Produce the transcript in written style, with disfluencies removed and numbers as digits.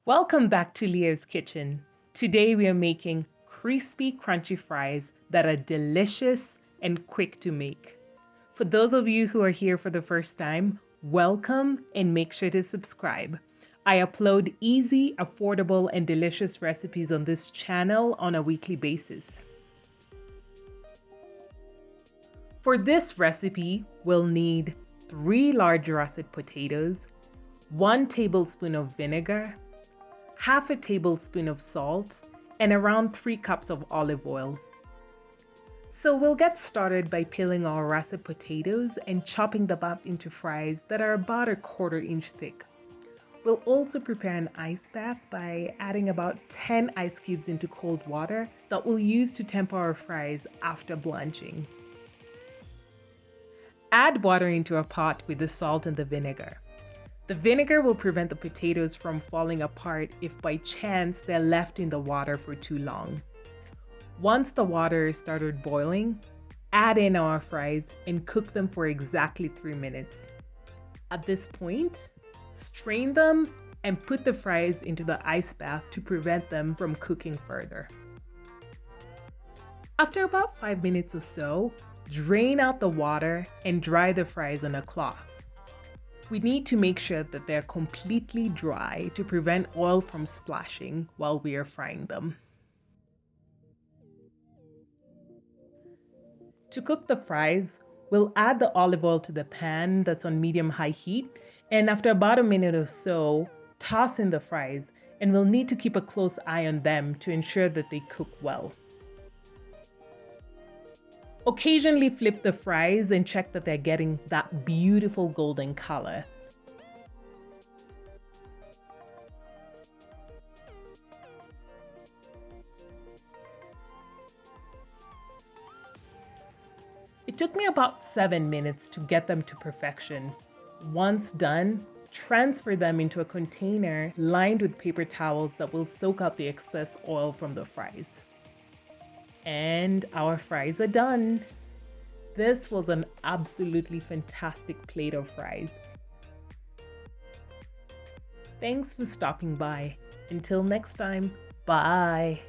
Welcome back to Leo's Kitchen. Today we are making crispy, crunchy fries that are delicious and quick to make. For those of you who are here for the first time, welcome and make sure to subscribe. I upload easy, affordable, and delicious recipes on this channel on a weekly basis. For this recipe, we'll need 3 large russet potatoes, 1 tablespoon of vinegar, half a tablespoon of salt, and around 3 cups of olive oil. So we'll get started by peeling our russet potatoes and chopping them up into fries that are about 1/4 inch thick. We'll also prepare an ice bath by adding about 10 ice cubes into cold water that we'll use to temper our fries after blanching. Add water into a pot with the salt and the vinegar. The vinegar will prevent the potatoes from falling apart if by chance they're left in the water for too long. Once the water started boiling, add in our fries and cook them for exactly 3 minutes. At this point, strain them and put the fries into the ice bath to prevent them from cooking further. After about 5 minutes or so, drain out the water and dry the fries on a cloth. We need to make sure that they're completely dry to prevent oil from splashing while we are frying them. To cook the fries, we'll add the olive oil to the pan that's on medium-high heat, and after about a minute or so, toss in the fries, and we'll need to keep a close eye on them to ensure that they cook well. Occasionally flip the fries and check that they're getting that beautiful golden color. It took me about 7 minutes to get them to perfection. Once done, transfer them into a container lined with paper towels that will soak up the excess oil from the fries. And our fries are done. This was an absolutely fantastic plate of fries. Thanks for stopping by. Until next time, bye.